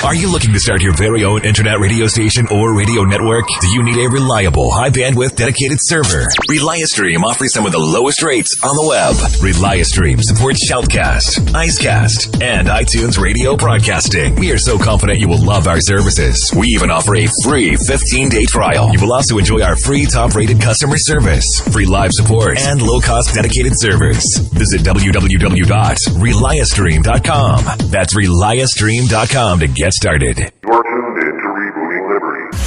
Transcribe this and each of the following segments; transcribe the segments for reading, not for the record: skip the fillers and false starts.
Are you looking to start your very own internet radio station or radio network? Do you need a reliable, high-bandwidth, dedicated server? ReliaStream offers some of the lowest rates on the web. ReliaStream supports Shoutcast, Icecast, and iTunes radio broadcasting. We are so confident you will love our services. We even offer a free 15-day trial. You will also enjoy our free top-rated customer service, free live support, and low-cost dedicated servers. Visit www.reliastream.com. That's reliastream.com to get started. You're tuned in to Rebooting Liberty.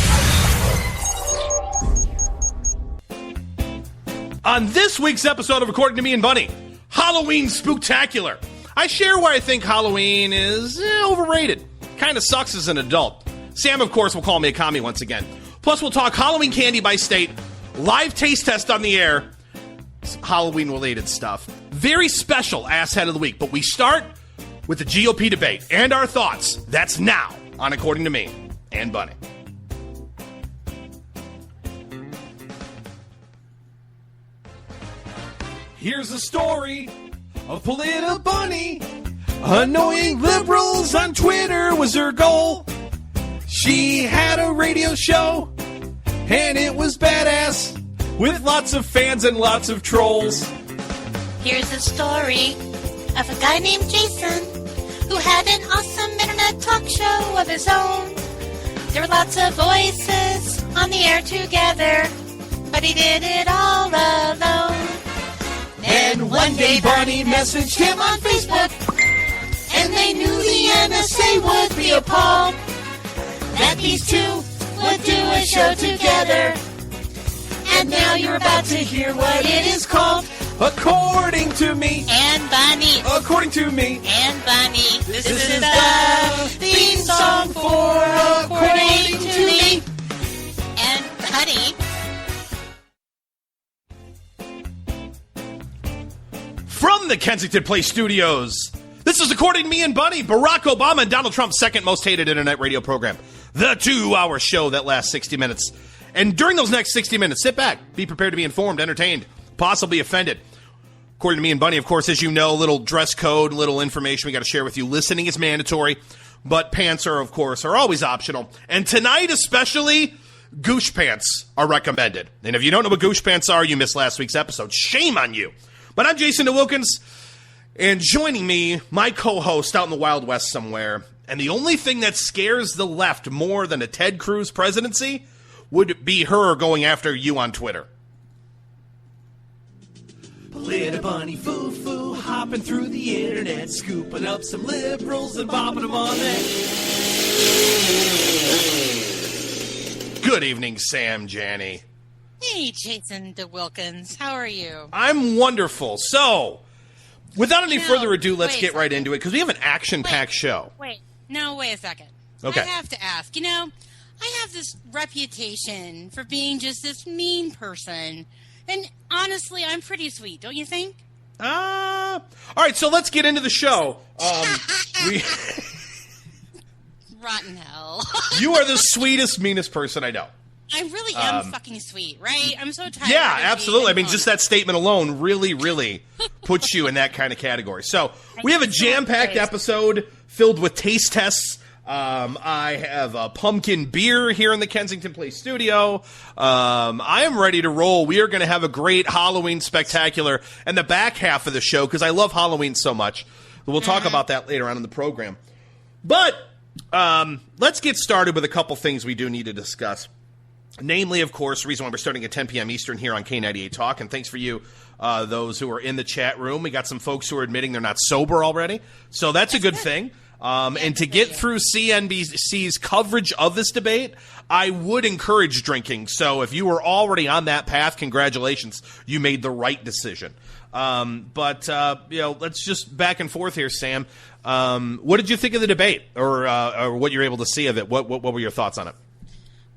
On this week's episode of According to Me and Bunny, Halloween Spooktacular. I share why I think Halloween is overrated. Kind of sucks as an adult. Sam, of course, will call me a commie once again. Plus, we'll talk Halloween candy by state, live taste test on the air, Halloween-related stuff. Very special asshead of the week, but we start with the GOP debate and our thoughts. That's now on According to Me and Bunny. Here's the story of Polita Bunny. Annoying liberals on Twitter was her goal. She had a radio show, and it was badass, with lots of fans and lots of trolls. Here's the story of a guy named Jason who had an awesome internet talk show of his own. There were lots of voices on the air together, but he did it all alone. And one day Bunny messaged him on Facebook, and they knew the NSA would be appalled that these two would do a show together. And now you're about to hear what it is called. According to Me and Bunny. According to Me and Bunny. This is the theme song for According to Me and Bunny. From the Kensington Place Studios, this is According to Me and Bunny, Barack Obama and Donald Trump's second most hated internet radio program. The 2-hour show that lasts 60 minutes. And during those next 60 minutes, sit back, be prepared to be informed, entertained, possibly offended. According to Me and Bunny, of course, as you know, little dress code, little information we got to share with you. Listening is mandatory, but pants are, of course, are always optional. And tonight especially, goosh pants are recommended. And if you don't know what goosh pants are, you missed last week's episode. Shame on you. But I'm Jason DeWilkins, and joining me, my co-host out in the Wild West somewhere, and the only thing that scares the left more than a Ted Cruz presidency would be her going after you on Twitter. Polita Bunny foo-foo, hopping through the internet, scooping up some liberals and bopping them on that. Good evening, Sam Janney. Hey, Jason DeWilkins. How are you? I'm wonderful. So, without any further ado, let's get right into it, because we have an action-packed show. Wait a second. Okay. I have to ask, I have this reputation for being just this mean person. And honestly, I'm pretty sweet, don't you think? All right, so let's get into the show. Rotten hell. You are the sweetest, meanest person I know. I really am fucking sweet, right? I'm so tired. Yeah, absolutely. I mean, just that statement alone really, really puts you in that kind of category. So we have a jam-packed episode filled with taste tests. I have a pumpkin beer here in the Kensington Place studio. I am ready to roll. We are going to have a great Halloween spectacular in the back half of the show because I love Halloween so much. We'll talk about that later on in the program. But let's get started with a couple things we do need to discuss. Namely, of course, the reason why we're starting at 10 p.m. Eastern here on K98 Talk. And thanks for you, those who are in the chat room. We got some folks who are admitting they're not sober already. So that's a good thing. And to get through CNBC's coverage of this debate, I would encourage drinking. So if you were already on that path, congratulations. You made the right decision. But let's just back and forth here, Sam. What did you think of the debate or what you're able to see of it? What were your thoughts on it?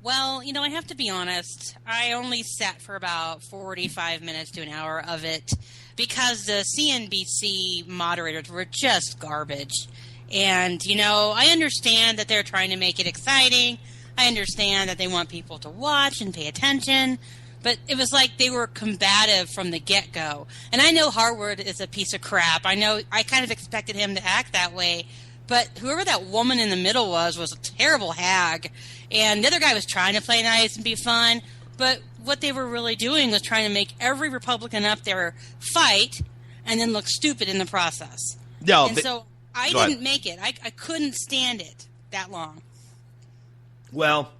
Well, I have to be honest. I only sat for about 45 minutes to an hour of it because the CNBC moderators were just garbage. And, I understand that they're trying to make it exciting. I understand that they want people to watch and pay attention. But it was like they were combative from the get-go. And I know Harvard is a piece of crap. I know I kind of expected him to act that way. But whoever that woman in the middle was a terrible hag. And the other guy was trying to play nice and be fun. But what they were really doing was trying to make every Republican up there fight and then look stupid in the process. No, so I didn't make it. I couldn't stand it that long. Well,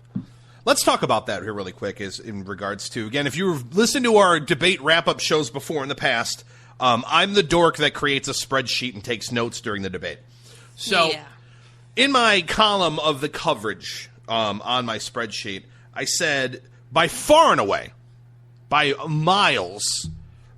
let's talk about that here really quick is in regards to, again, if you've listened to our debate wrap-up shows before in the past, I'm the dork that creates a spreadsheet and takes notes during the debate. So in my column of the coverage on my spreadsheet, I said, by far and away, by miles,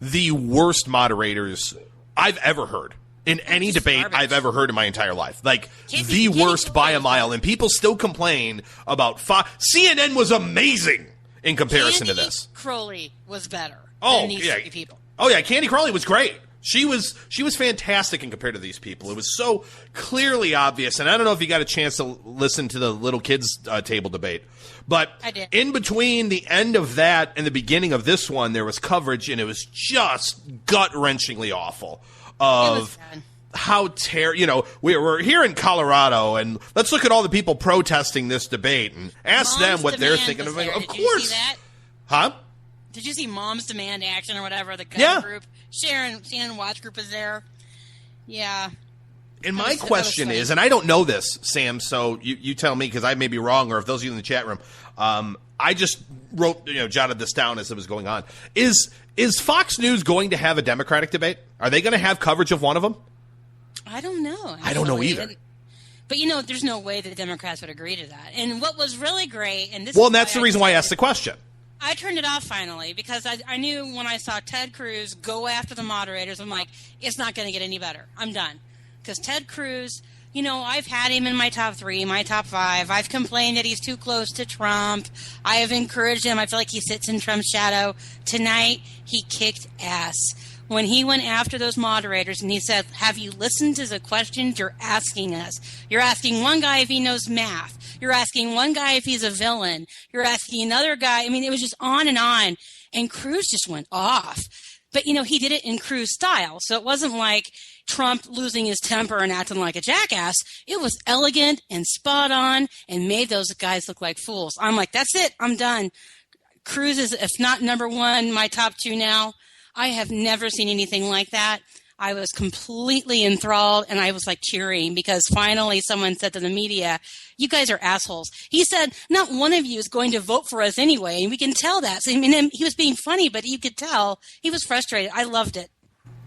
the worst moderators I've ever heard. In any debate garbage. I've ever heard in my entire life. Like, Candy worst by a Crowley. mile. And people still complain about CNN was amazing in comparison to this. Crowley was better Oh, than these yeah. three people. Oh, yeah, Candy Crowley was great. She was fantastic in compared to these people. It was so clearly obvious. And I don't know if you got a chance to listen to the little kids table debate. But I did. In between the end of that and the beginning of this one, there was coverage, and it was just gut-wrenchingly awful. Of how we're here in Colorado, and let's look at all the people protesting this debate and ask them what they're thinking of. Of course, you see that? Huh? Did you see Moms Demand Action or whatever the gun group? Shannon Watch group is there. Yeah. And my question is, and I don't know this, Sam, so you tell me because I may be wrong, or if those of you in the chat room, I just jotted this down as it was going on. Is Fox News going to have a Democratic debate? Are they going to have coverage of one of them? I don't know. Actually. I don't know either. But there's no way the Democrats would agree to that. And what was really great, and that's the reason why I asked the question. I turned it off finally because I knew when I saw Ted Cruz go after the moderators, I'm like, it's not going to get any better. I'm done. Because Ted Cruz, I've had him in my top 3, my top 5. I've complained that he's too close to Trump. I have encouraged him. I feel like he sits in Trump's shadow. Tonight, he kicked ass. When he went after those moderators and he said, have you listened to the questions you're asking us? You're asking one guy if he knows math. You're asking one guy if he's a villain. You're asking another guy. I mean, it was just on. And Cruz just went off. But, he did it in Cruz style. So it wasn't like Trump losing his temper and acting like a jackass. It was elegant and spot on and made those guys look like fools. I'm like, that's it. I'm done. Cruz is, if not number 1, my top 2 now. I have never seen anything like that. I was completely enthralled, and I was like cheering because finally someone said to the media, you guys are assholes. He said, not one of you is going to vote for us anyway, and we can tell that. So, he was being funny, but you could tell he was frustrated. I loved it.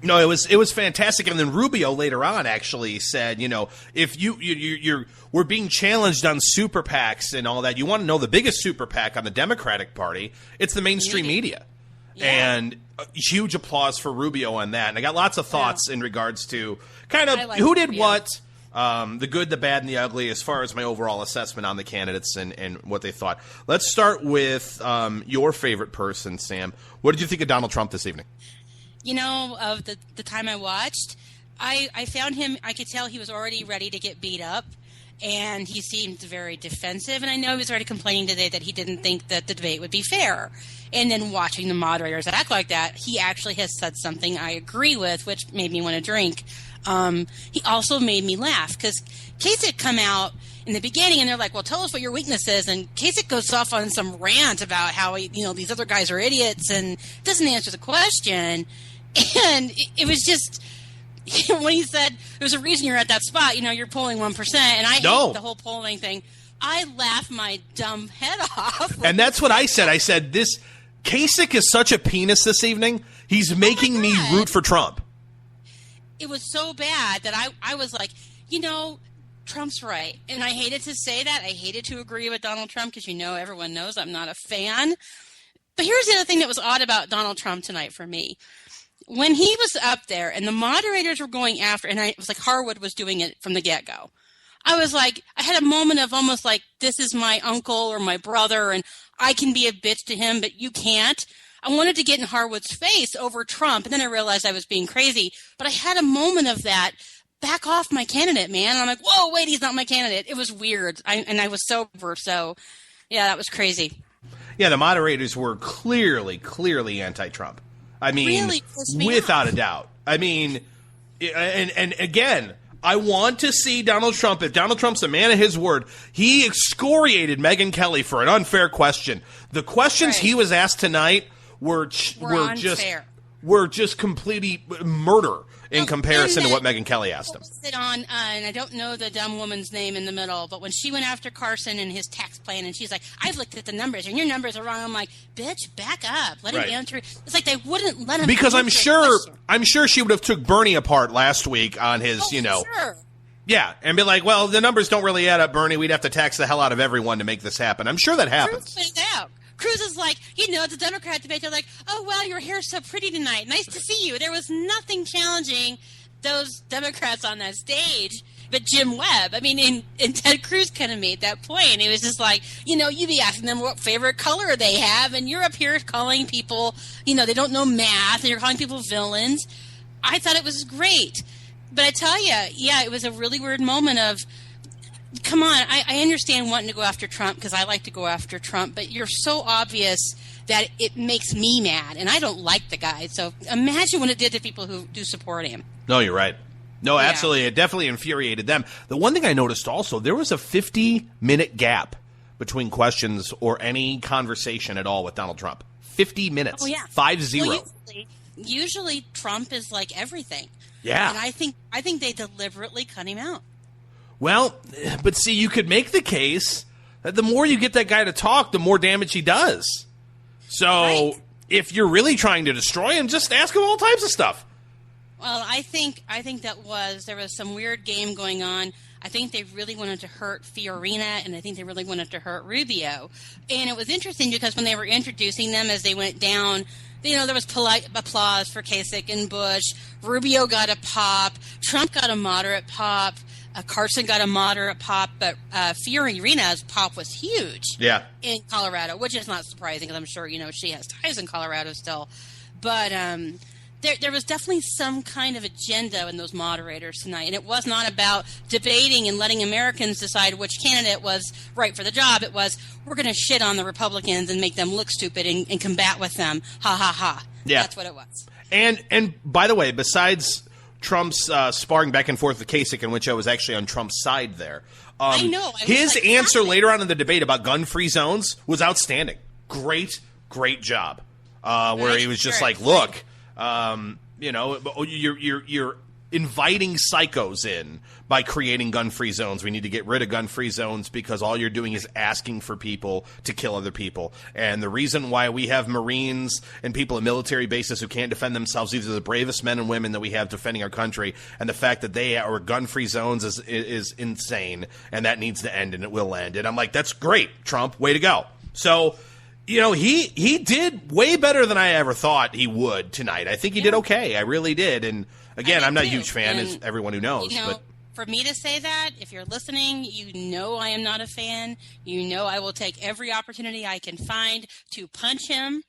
No, it was fantastic. And then Rubio later on actually said, if we're being challenged on super PACs and all that, you want to know the biggest super PAC on the Democratic Party, it's the mainstream media. Yeah. And huge applause for Rubio on that. And I got lots of thoughts in regards to kind of who did what, the good, the bad, and the ugly as far as my overall assessment on the candidates and what they thought. Let's start with your favorite person, Sam. What did you think of Donald Trump this evening? Of the time I watched, I found him, I could tell he was already ready to get beat up. And he seemed very defensive. And I know he was already complaining today that he didn't think that the debate would be fair. And then watching the moderators act like that, he actually has said something I agree with, which made me want to drink. He also made me laugh because Kasich come out in the beginning and they're like, well, tell us what your weakness is. And Kasich goes off on some rant about how, these other guys are idiots and doesn't answer the question. And it was just... when he said there's a reason you're at that spot, you're polling 1%, and I hate the whole polling thing. I laughed my dumb head off. And that's what I said. I said, this Kasich is such a penis this evening. He's making me root for Trump. It was so bad that I was like, Trump's right. And I hated to say that. I hated to agree with Donald Trump because everyone knows I'm not a fan. But here's the other thing that was odd about Donald Trump tonight for me. When he was up there and the moderators were going after, and it was like Harwood was doing it from the get-go, I was like, I had a moment of almost like, this is my uncle or my brother, and I can be a bitch to him, but you can't. I wanted to get in Harwood's face over Trump, and then I realized I was being crazy. But I had a moment of that. Back off my candidate, man. And I'm like, whoa, wait, he's not my candidate. It was weird. And I was sober, so, yeah, that was crazy. Yeah, the moderators were clearly anti-Trump. I mean, really without a doubt. I mean, and again, I want to see Donald Trump. If Donald Trump's a man of his word, he excoriated Megyn Kelly for an unfair question. The questions he was asked tonight were just completely murder in comparison to what Megyn Kelly asked him. And I don't know the dumb woman's name in the middle, but when she went after Carson and his tax plan, and she's like, I've looked at the numbers, and your numbers are wrong. I'm like, bitch, back up. Let him answer. It's like they wouldn't let him. Because I'm sure she would have took Bernie apart last week on his, Sure. Yeah, and be like, well, the numbers don't really add up, Bernie. We'd have to tax the hell out of everyone to make this happen. I'm sure that happens. Cruz is like, the Democrat debate, they're like, oh, wow, your hair's so pretty tonight. Nice to see you. There was nothing challenging those Democrats on that stage but Jim Webb. I mean, and Ted Cruz kind of made that point. He was just like, you be asking them what favorite color they have, and you're up here calling people, they don't know math, and you're calling people villains. I thought it was great. But I tell you, it was a really weird moment of, come on, I understand wanting to go after Trump because I like to go after Trump, but you're so obvious that it makes me mad, and I don't like the guy. So imagine what it did to people who do support him. No, you're right. No, absolutely. It definitely infuriated them. The one thing I noticed also, there was a 50-minute gap between questions or any conversation at all with Donald Trump. 50 minutes. Oh, yeah. 5-0. Well, usually Trump is like everything. Yeah. And I think they deliberately cut him out. Well, but see, you could make the case that the more you get that guy to talk, the more damage he does. So if you're really trying to destroy him, just ask him all types of stuff. Well, I think there was some weird game going on. I think they really wanted to hurt Fiorina, and I think they really wanted to hurt Rubio. And it was interesting because when they were introducing them as they went down, there was polite applause for Kasich and Bush. Rubio got a pop. Trump got a moderate pop. Carson got a moderate pop, but Fiorina's pop was huge in Colorado, which is not surprising because I'm sure, she has ties in Colorado still. But there was definitely some kind of agenda in those moderators tonight, and it was not about debating and letting Americans decide which candidate was right for the job. It was, we're going to shit on the Republicans and make them look stupid and combat with them. Ha, ha, ha. Yeah. That's what it was. And by the way, besides Trump's sparring back and forth with Kasich, in which I was actually on Trump's side there. I know. His answer later on in the debate about gun-free zones was outstanding. Great job. Where he was just like, look, you're inviting psychos in by creating gun-free zones. We need to get rid of gun-free zones because all you're doing is asking for people to kill other people. And the reason why we have Marines and people at military bases who can't defend themselves, these are the bravest men and women that we have defending our country. And the fact that they are gun-free zones is insane, and that needs to end, and it will end. And I'm like, that's great, Trump. Way to go. So, he did way better than I ever thought he would tonight. I think he did okay. I really did. And again, I'm not a huge fan, as everyone who knows. But for me to say that, if you're listening, I am not a fan. I will take every opportunity I can find to punch him.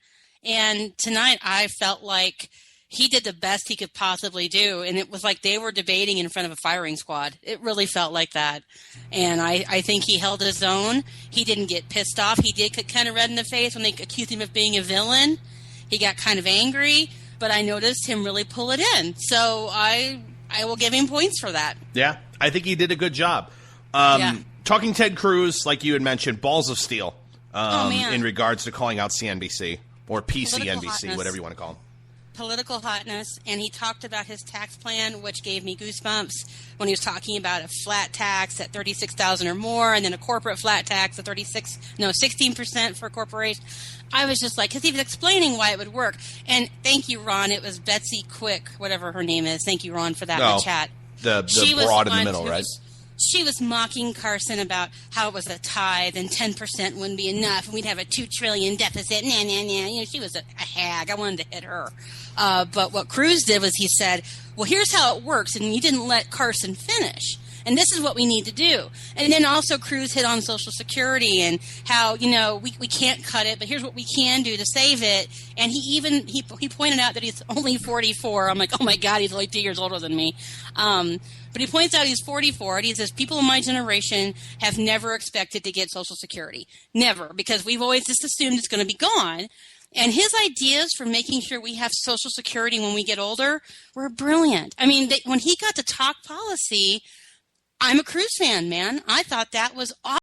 And tonight I felt like he did the best he could possibly do. And it was like they were debating in front of a firing squad. It really felt like that. And I think he held his own. He didn't get pissed off. He did get kind of red in the face when they accused him of being a villain. He got kind of angry. But I noticed him really pull it in. So I will give him points for that. Yeah, I think he did a good job. Talking Ted Cruz, like you had mentioned, balls of steel in regards to calling out CNBC or PCNBC, whatever you want to call them. Political hotness, and he talked about his tax plan, which gave me goosebumps when he was talking about a flat tax at $36,000 or more, and then a corporate flat tax at 16% for a corporation. I was just like, because he was explaining why it would work. And thank you, Ron. It was Betsy Quick, whatever her name is. Thank you, Ron, for that in the chat. The broad in the middle, right? She was mocking Carson about how it was a tithe and 10% wouldn't be enough, and we'd have a $2 trillion deficit. She was a hag. I wanted to hit her. But what Cruz did was he said, well, here's how it works, and you didn't let Carson finish. And this is what we need to do. And then also Cruz hit on Social Security and how, we can't cut it, but here's what we can do to save it. And he pointed out that he's only 44. I'm like, oh my God, he's only 2 years older than me. But he points out he's 44, and he says, people in my generation have never expected to get Social Security. Never, because we've always just assumed it's going to be gone. And his ideas for making sure we have Social Security when we get older were brilliant. I mean, when he got to talk policy, I'm a Cruz fan, man. I thought that was awesome.